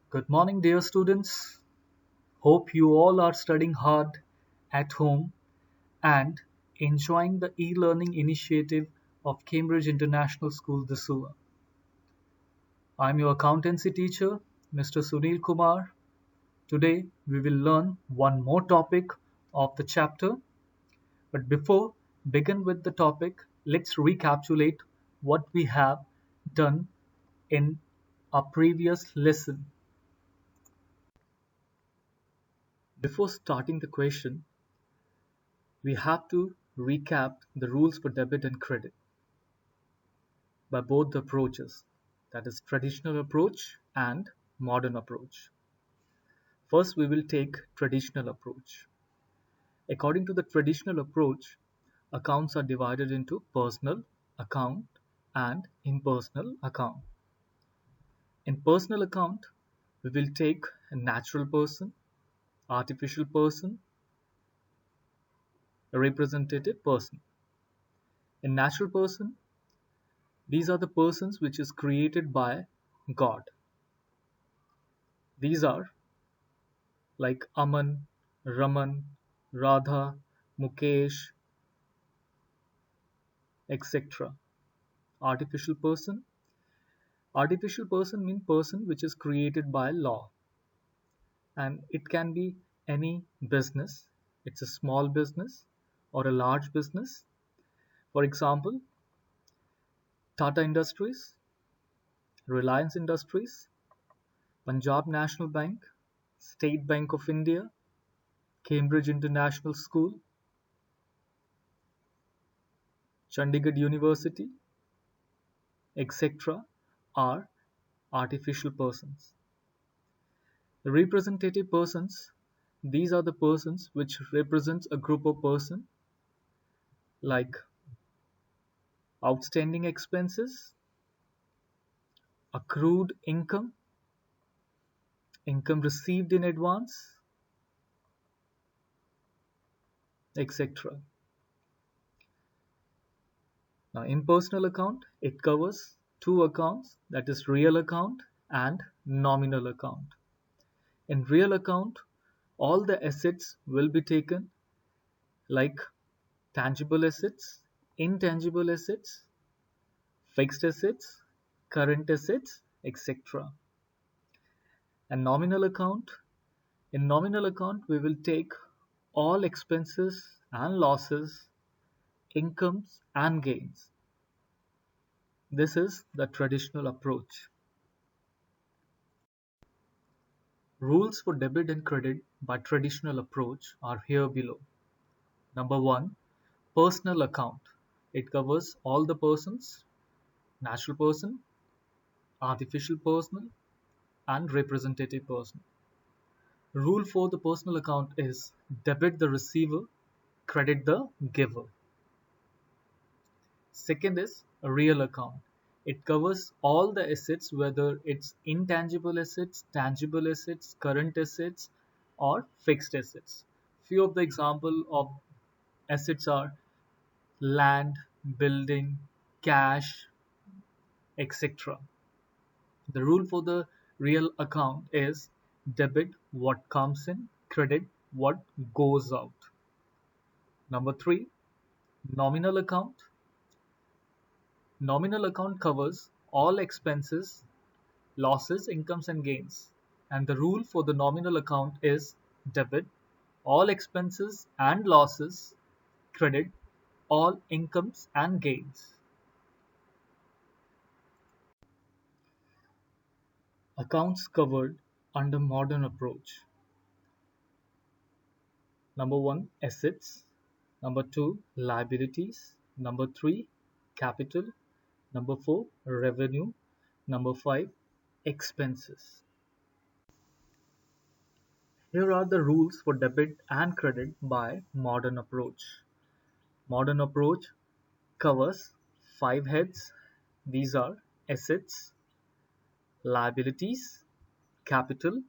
Good morning, dear students. Hope you all are studying hard at home and enjoying the e-learning initiative of Cambridge International School, Dusua. I'm your accountancy teacher, Mr. Sunil Kumar. Today, we will learn one more topic of the chapter. But before begin with the topic, let's recapitulate what we have done in our previous lesson. Before starting the question, we have to recap the rules for debit and credit by both the approaches, that is traditional approach and modern approach. First, we will take traditional approach. According to the traditional approach, accounts are divided into personal account and impersonal account. In personal account, we will take a natural person, artificial person, a representative person. In natural person, these are the persons which is created by God. These are like Aman, Raman, Radha, Mukesh, etc. Artificial person. Artificial person means person which is created by law, and it can be any business. It's a small business or a large business. For example, Tata Industries, Reliance Industries, Punjab National Bank, State Bank of India, Cambridge International School, Chandigarh University, etc. are artificial persons. The representative persons, these are the persons which represents a group of person like outstanding expenses, accrued income, income received in advance, etc. Now impersonal account, it covers two accounts, that is real account and nominal account. In real account, all the assets will be taken like tangible assets, intangible assets, fixed assets, current assets, etc. And nominal account, in nominal account we will take all expenses and losses, incomes and gains. This is the traditional approach. Rules for debit and credit by traditional approach are here below. Number 1, personal account. It covers all the persons, natural person, artificial person, and representative person. Rule for the personal account is debit the receiver, credit the giver. Second is a real account. It covers all the assets, whether it's intangible assets, tangible assets, current assets, or fixed assets. Few of the example of assets are land, building, cash, etc. The rule for the real account is debit what comes in, credit what goes out. Number 3, nominal account. Nominal account covers all expenses, losses, incomes and gains. And the rule for the nominal account is debit all expenses and losses, credit all incomes and gains. Accounts covered under modern approach. Number 1, assets. Number 2, liabilities. Number 3, capital. Number 4, revenue. Number 5, expenses. Here are the rules for debit and credit by modern approach. Modern approach covers 5 heads. These are assets, liabilities, capital,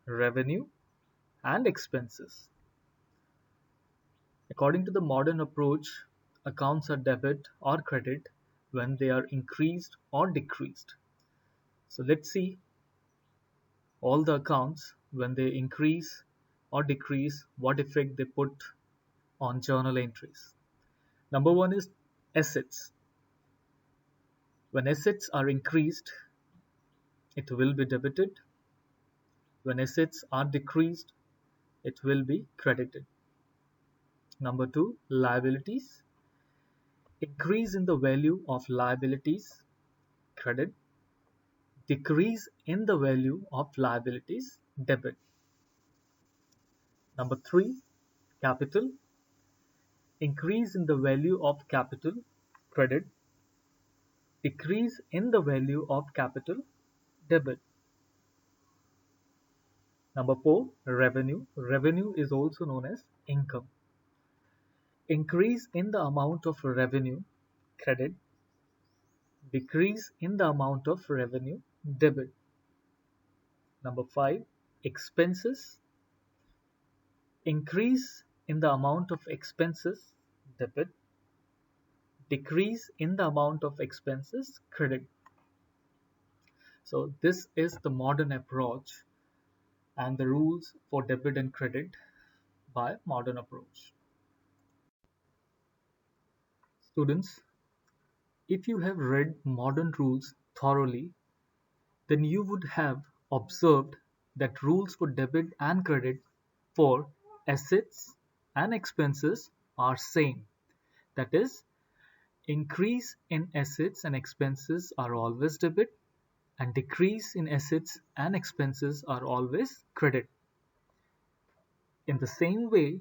revenue, and expenses. According to the modern approach, accounts are debit or credit when they are increased or decreased. So let's see all the accounts, when they increase or decrease, what effect they put on journal entries. Number one is assets. When assets are increased, it will be debited. When assets are decreased, it will be credited. Number two, liabilities. Increase in the value of liabilities, credit. Decrease in the value of liabilities, debit. Number three, capital. Increase in the value of capital, credit. Decrease in the value of capital, debit. Number four, revenue. Revenue is also known as income. Increase in the amount of revenue, credit. Decrease in the amount of revenue, debit. Number five, expenses. Increase in the amount of expenses, debit. Decrease in the amount of expenses, credit. So this is the modern approach and the rules for debit and credit by modern approach. Students, if you have read modern rules thoroughly, then you would have observed that rules for debit and credit for assets and expenses are same. That is, increase in assets and expenses are always debit and decrease in assets and expenses are always credit. In the same way,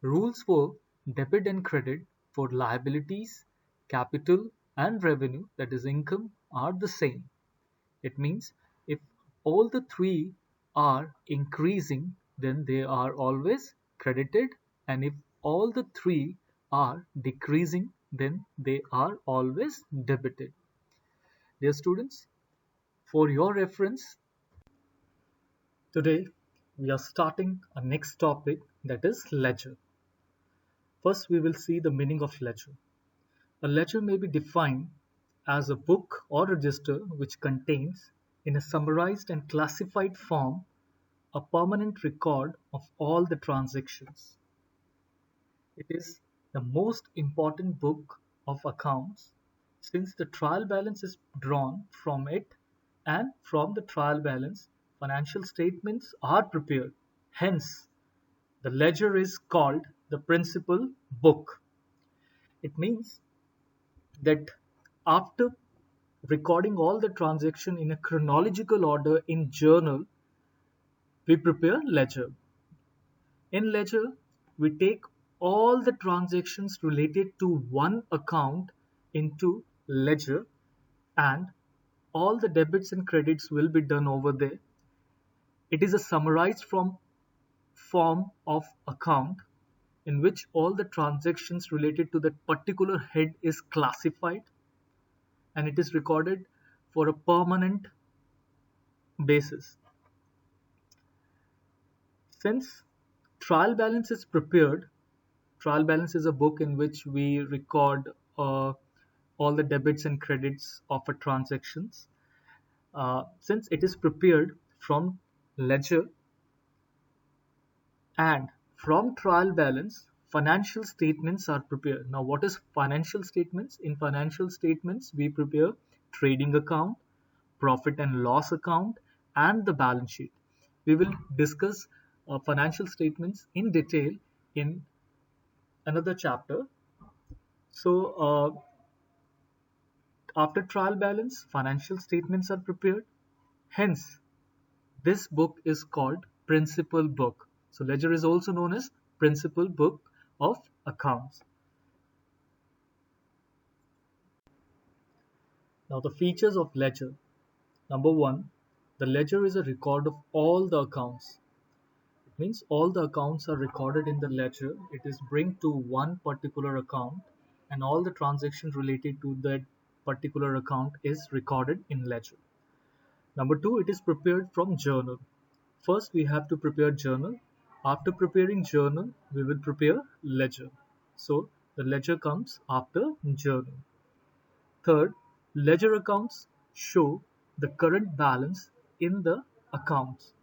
rules for debit and credit for liabilities, capital, and revenue, that is income, are the same. It means if all the three are increasing, then they are always credited, and if all the three are decreasing, then they are always debited. Dear students, for your reference, today we are starting a next topic, that is ledger. First, we will see the meaning of ledger. A ledger may be defined as a book or register which contains, in a summarized and classified form, a permanent record of all the transactions. It is the most important book of accounts since the trial balance is drawn from it, and from the trial balance financial statements are prepared. Hence, the ledger is called the principal book. It means that after recording all the transaction in a chronological order in journal, we prepare ledger. In ledger, we take all the transactions related to one account into ledger, and all the debits and credits will be done over there. It is a summarized form of account in which all the transactions related to that particular head is classified, and it is recorded for a permanent basis. Since trial balance is prepared, trial balance is a book in which we record all the debits and credits of a transactions. Since it is prepared from ledger and from trial balance, financial statements are prepared. Now, what is financial statements? In financial statements, we prepare trading account, profit and loss account, and the balance sheet. We will discuss financial statements in detail in another chapter. So, after trial balance, financial statements are prepared. Hence, this book is called principal book. So, ledger is also known as principal book of accounts. Now, the features of ledger. Number one, the ledger is a record of all the accounts. It means all the accounts are recorded in the ledger. It is bring to one particular account, and all the transactions related to that particular account is recorded in ledger. Number two, it is prepared from journal. First, we have to prepare journal. After preparing journal, we will prepare ledger. So the ledger comes after journal. Third, ledger accounts show the current balance in the accounts.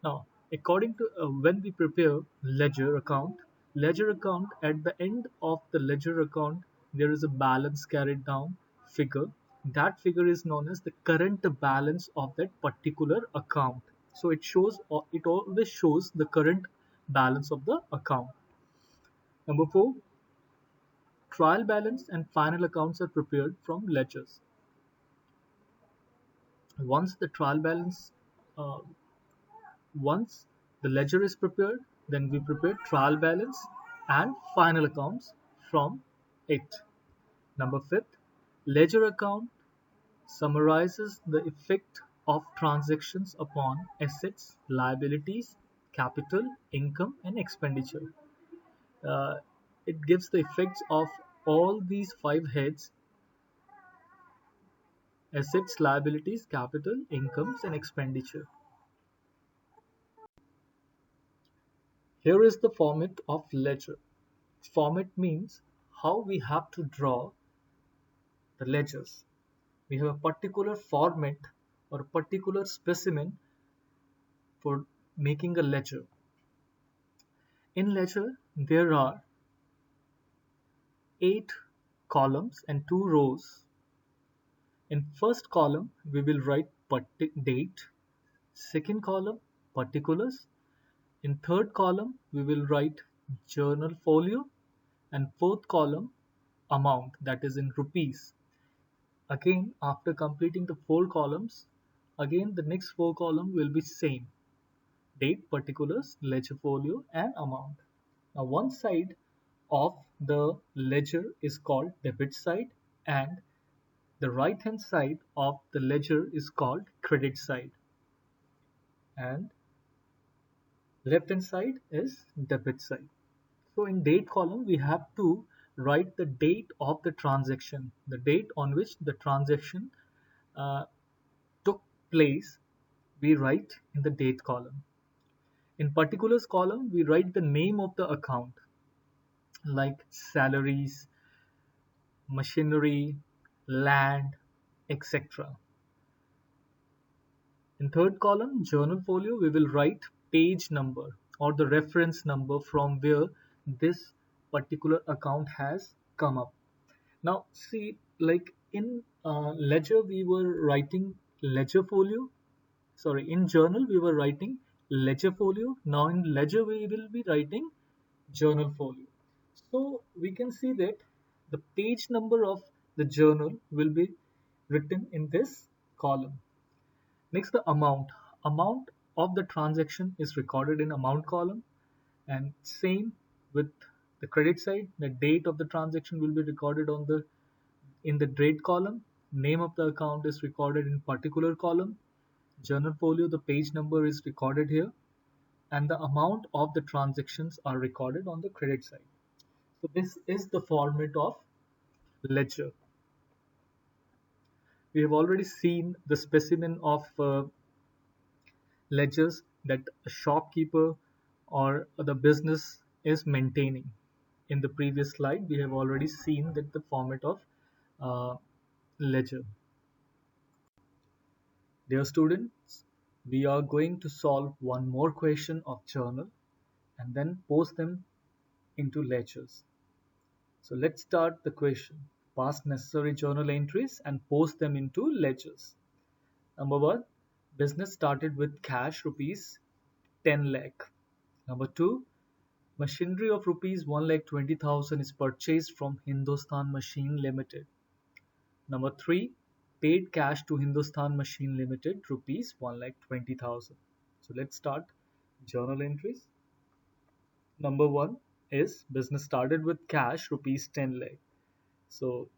Now, according to when we prepare ledger account at the end of the ledger account, there is a balance carried down figure. That figure is known as the current balance of that particular account. So it always shows the current balance of the account. Number four, trial balance and final accounts are prepared from ledgers. Once the trial balance uh, Once the ledger is prepared, then we prepare trial balance and final accounts from it. Number fifth, ledger account summarizes the effect of transactions upon assets, liabilities, capital, income, and expenditure. Uh, it gives the effects of all these five heads: assets, liabilities, capital, incomes, and expenditure. Here is the format of ledger. Format means how we have to draw the ledgers. We have a particular format or a particular specimen for making a ledger. In ledger, there are 8 columns and 2 rows. In first column, we will write date. Second column, particulars. In third column, we will write journal folio. And fourth column, amount, that is in rupees. Again, after completing the 4 columns, again the next 4 column will be same: date, particulars, ledger folio, and amount. Now one side of the ledger is called debit side, and the right hand side of the ledger is called credit side, and left hand side is debit side. So in date column we have to write the date of the transaction, the date on which the transaction uh, took place, we write in the date column. In particulars column, we write the name of the account, like salaries, machinery, land, etc. In third column, journal folio, we will write page number or the reference number from where this particular account has come up. Now, see, like in ledger, we were writing ledger folio. Sorry, in journal, we were writing ledger folio. Now, in ledger, we will be writing journal folio. So, we can see that the page number of the journal will be written in this column. Next, the amount. Amount of the transaction is recorded in amount column, and same with the credit side. The date of the transaction will be recorded on the in the date column. Name of the account is recorded in particular column. Journal folio, the page number is recorded here, and the amount of the transactions are recorded on the credit side. So this is the format of ledger. We have already seen the specimen of ledgers that a shopkeeper or the business is maintaining. In the previous slide, we have already seen that the format of uh, ledger. Dear students, we are going to solve one more question of journal and then post them into ledgers. So let's start the question. Pass necessary journal entries and post them into ledgers. Number one, business started with cash rupees 10 lakh. Number two, machinery of rupees 1,20,000 is purchased from Hindustan Machine Limited. Number three, paid cash to Hindustan Machine Limited rupees 1,20,000. So let's start journal entries. Number one is business started with cash rupees 10 lakh. So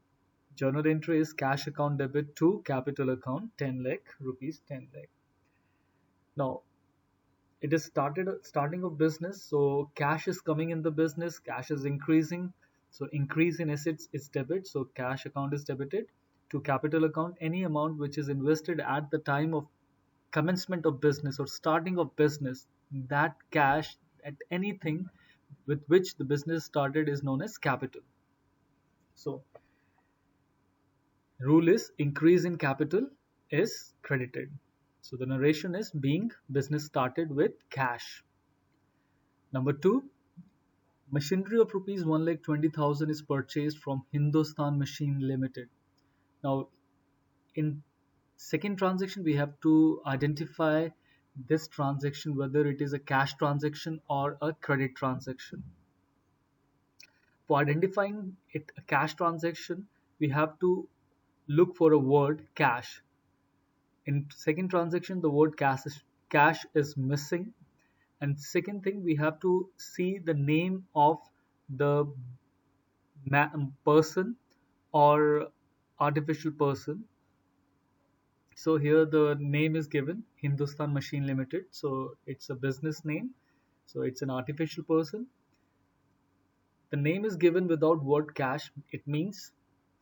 journal entry is cash account debit to capital account 10 lakh rupees 10 lakh. Now it is starting of business, so cash is coming in the business, cash is increasing, so increase in assets is debit, so cash account is debited to capital account. Any amount which is invested at the time of commencement of business or starting of business, that cash at anything with which the business started is known as capital. So rule is increase in capital is credited. So the narration is being business started with cash. Number two, machinery of rupees 1,20,000 is purchased from Hindustan Machine Limited. Now, in second transaction, we have to identify this transaction whether it is a cash transaction or a credit transaction. For identifying it a cash transaction, we have to look for a word cash. In second transaction, the word cash is missing. And second thing, we have to see the name of the person or artificial person. So here the name is given Hindustan Machine Limited. So it's a business name. So it's an artificial person. The name is given without word cash. It means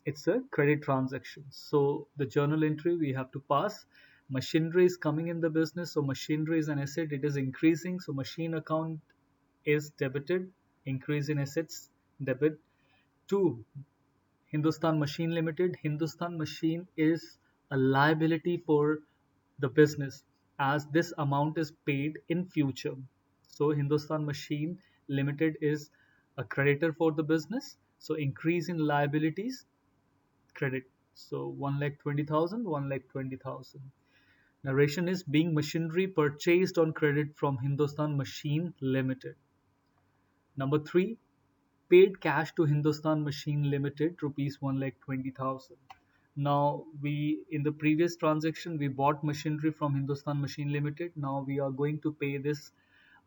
it's a credit transaction. So the journal entry we have to pass. Machinery is coming in the business. So machinery is an asset. It is increasing. So machine account is debited. Increase in assets debit. Two, Hindustan Machine Limited. Hindustan Machine is a liability for the business as this amount is paid in future. So Hindustan Machine Limited is a creditor for the business. So increase in liabilities, credit. So 1,20,000, 1,20,000. Narration is being machinery purchased on credit from Hindustan Machine Limited. Number three, paid cash to Hindustan Machine Limited, rupees 1,20,000. Now we in the previous transaction we bought machinery from Hindustan Machine Limited. Now we are going to pay this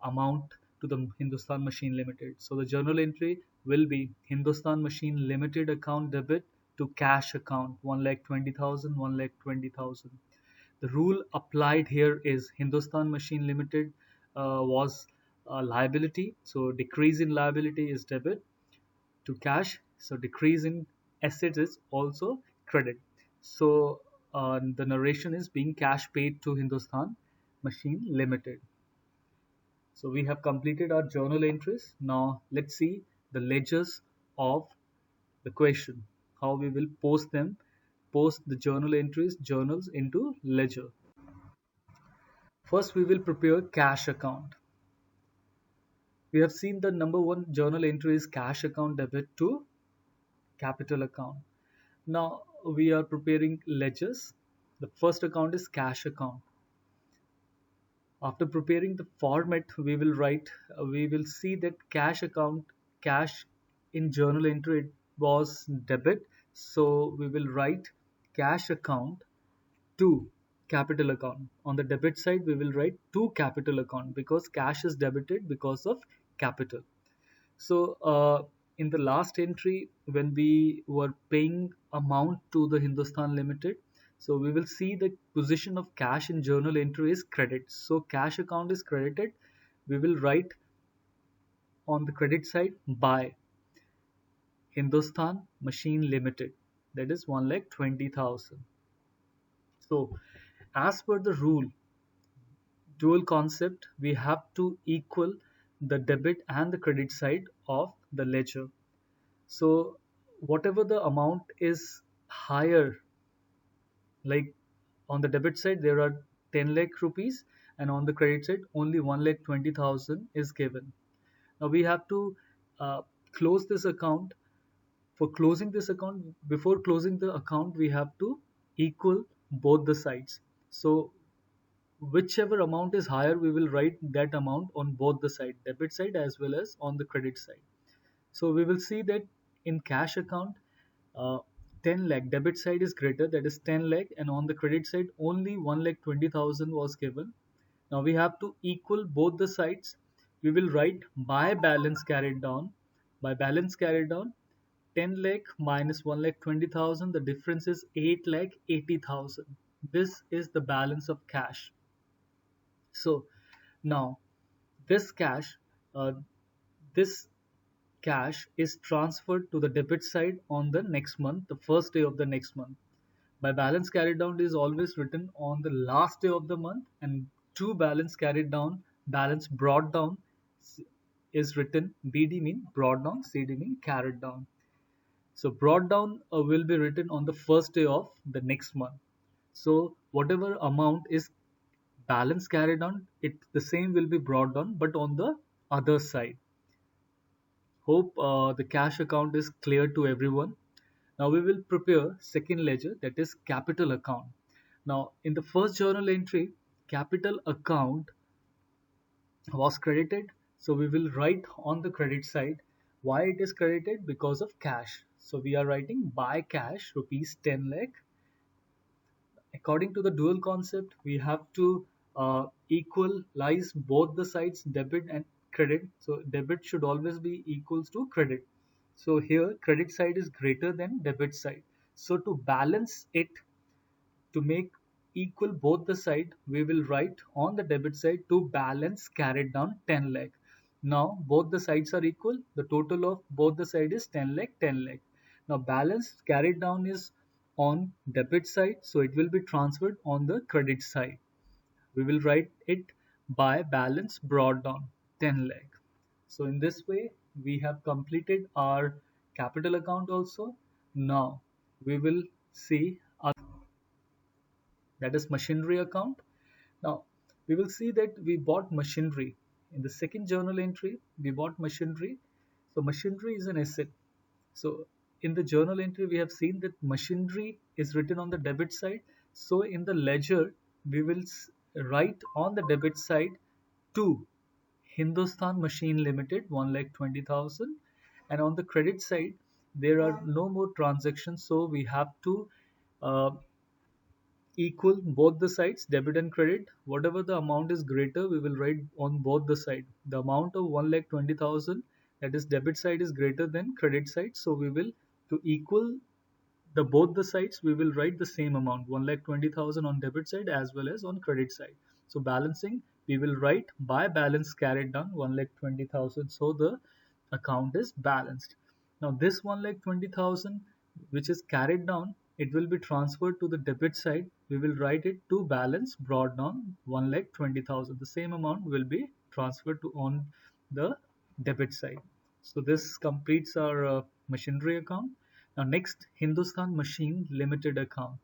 amount to the Hindustan Machine Limited. So the journal entry will be Hindustan Machine Limited account debit to cash account 1,20,000, 1,20,000. The rule applied here is Hindustan Machine Limited was a liability, so decrease in liability is debit to cash, so decrease in assets is also credit. So the narration is being cash paid to Hindustan Machine Limited. So we have completed our journal entries. Now let's see the ledgers of the question, how we will post the journal entries, journals into ledger. First, we will prepare cash account. We have seen the number one journal entry is cash account debit to capital account. Now we are preparing ledgers. The first account is cash account. After preparing the format, we will see that cash account, cash in journal entry it was debit. So we will write cash account to capital account. On the debit side, we will write to capital account because cash is debited because of capital. So in the last entry, when we were paying amount to the Hindustan Limited, so we will see the position of cash in journal entry is credit. So cash account is credited. We will write on the credit side by Hindustan Machine Limited. That is 1,20,000. So as per the rule, dual concept, we have to equal the debit and the credit side of the ledger. So whatever the amount is higher, like on the debit side there are 10 lakh rupees and on the credit side only 1,20,000 is given. Now we have to close this account. For closing this account, before closing the account, we have to equal both the sides. So whichever amount is higher, we will write that amount on both the side, debit side as well as on the credit side. So we will see that in cash account, uh, 10 lakh debit side is greater, that is 10 lakh, and on the credit side only 1,20,000 was given. Now we have to equal both the sides. We will write by balance carried down. By balance carried down, 10 lakh minus 1,20,000, the difference is 8 lakh 80,000. This is the balance of cash. So now this cash, uh, this cash is transferred to the debit side on the next month, the first day of the next month. By balance carried down is always written on the last day of the month, and to balance carried down, balance brought down is written BD mean brought down, CD mean carried down. So brought down will be written on the first day of the next month. So whatever amount is balance carried on, it the same will be brought down, but on the other side. Hope the cash account is clear to everyone. Now we will prepare second ledger, that is capital account. Now in the first journal entry, capital account was credited. So we will write on the credit side why it is credited, because of cash. So we are writing by cash rupees 10 lakh. According to the dual concept, we have to equalize both the sides, debit and credit. So debit should always be equals to credit. So here credit side is greater than debit side. So to balance it, to make equal both the side, we will write on the debit side to balance carried down 10 lakh. Now both the sides are equal. The total of both the side is 10 lakh, 10 lakh. Now balance carried down is on debit side, so it will be transferred on the credit side. We will write it by balance brought down 10 lakh. So in this way, we have completed our capital account also. Now we will see that is machinery account. Now we will see that we bought machinery. In the second journal entry, we bought machinery. So machinery is an asset. So in the journal entry, we have seen that machinery is written on the debit side. So in the ledger, we will write on the debit side to Hindustan Machine Limited 1,20,000, and on the credit side there are no more transactions, so we have to uh, equal both the sides, debit and credit. Whatever the amount is greater, we will write on both the side. The amount of 1,20,000, that is debit side, is greater than credit side, so we will, to equal the both the sides, we will write the same amount, 1,20,000 on debit side as well as on credit side. So balancing, we will write by balance carried down 1,20,000, so the account is balanced. Now this 1,20,000 which is carried down, it will be transferred to the debit side. We will write it to balance brought down 1,20,000. The same amount will be transferred to on the debit side. So this completes our machinery account. Now next, Hindustan Machine Limited account.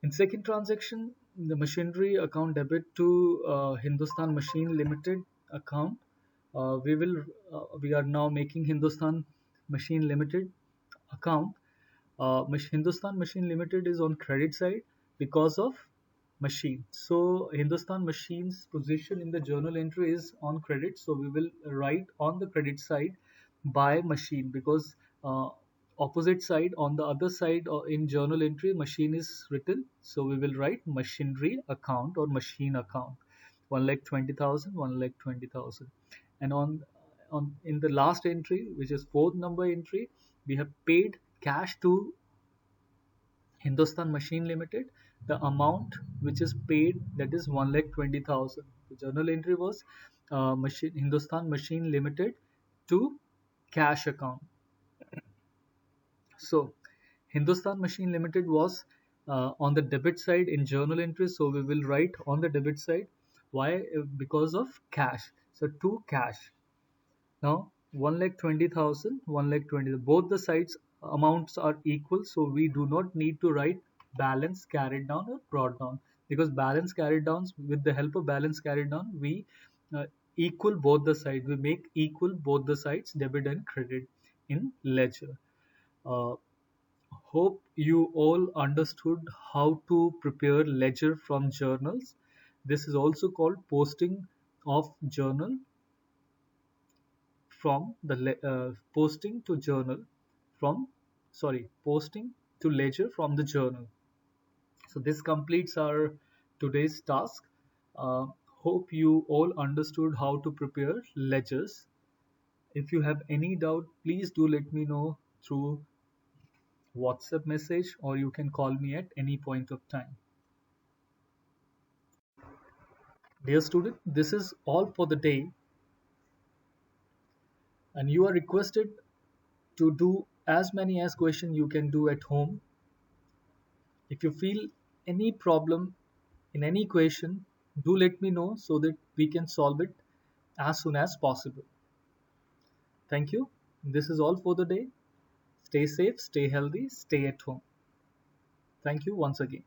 In second transaction, the machinery account debit to Hindustan Machine Limited account. We are now making Hindustan Machine Limited account. Hindustan Machine Limited is on credit side because of machine. So Hindustan Machine's position in the journal entry is on credit. So we will write on the credit side by machine, because opposite side, on the other side in journal entry, machine is written. So we will write machinery account or machine account 1,20,000, 1,20,000. And on in the last entry, which is fourth number entry, we have paid cash to Hindustan Machine Limited. The amount which is paid, that is 1,20,000. The journal entry was Hindustan Machine Limited to cash account. So Hindustan Machine Limited was on the debit side in journal entry. So we will write on the debit side. Why? Because of cash. So to cash. Now 1,20,000, 1,20,000. Both the sides amounts are equal, so we do not need to write balance carried down or brought down, because balance carried downs, with the help of balance carried down, we equal both the sides. We make equal both the sides, debit and credit, in ledger. Uh, Hope you all understood how to prepare ledger from journals. This is also called posting of journal from the posting to journal from posting to ledger from the journal. So this completes our today's task. uh, Hope you all understood how to prepare ledgers. If you have any doubt, please do let me know through WhatsApp message, or you can call me at any point of time. Dear student, this is all for the day, and you are requested to do as many as question you can do at home. If you feel any problem in any equation, do let me know so that we can solve it as soon as possible. Thank you. This is all for the day. Stay safe, stay healthy, stay at home. Thank you once again.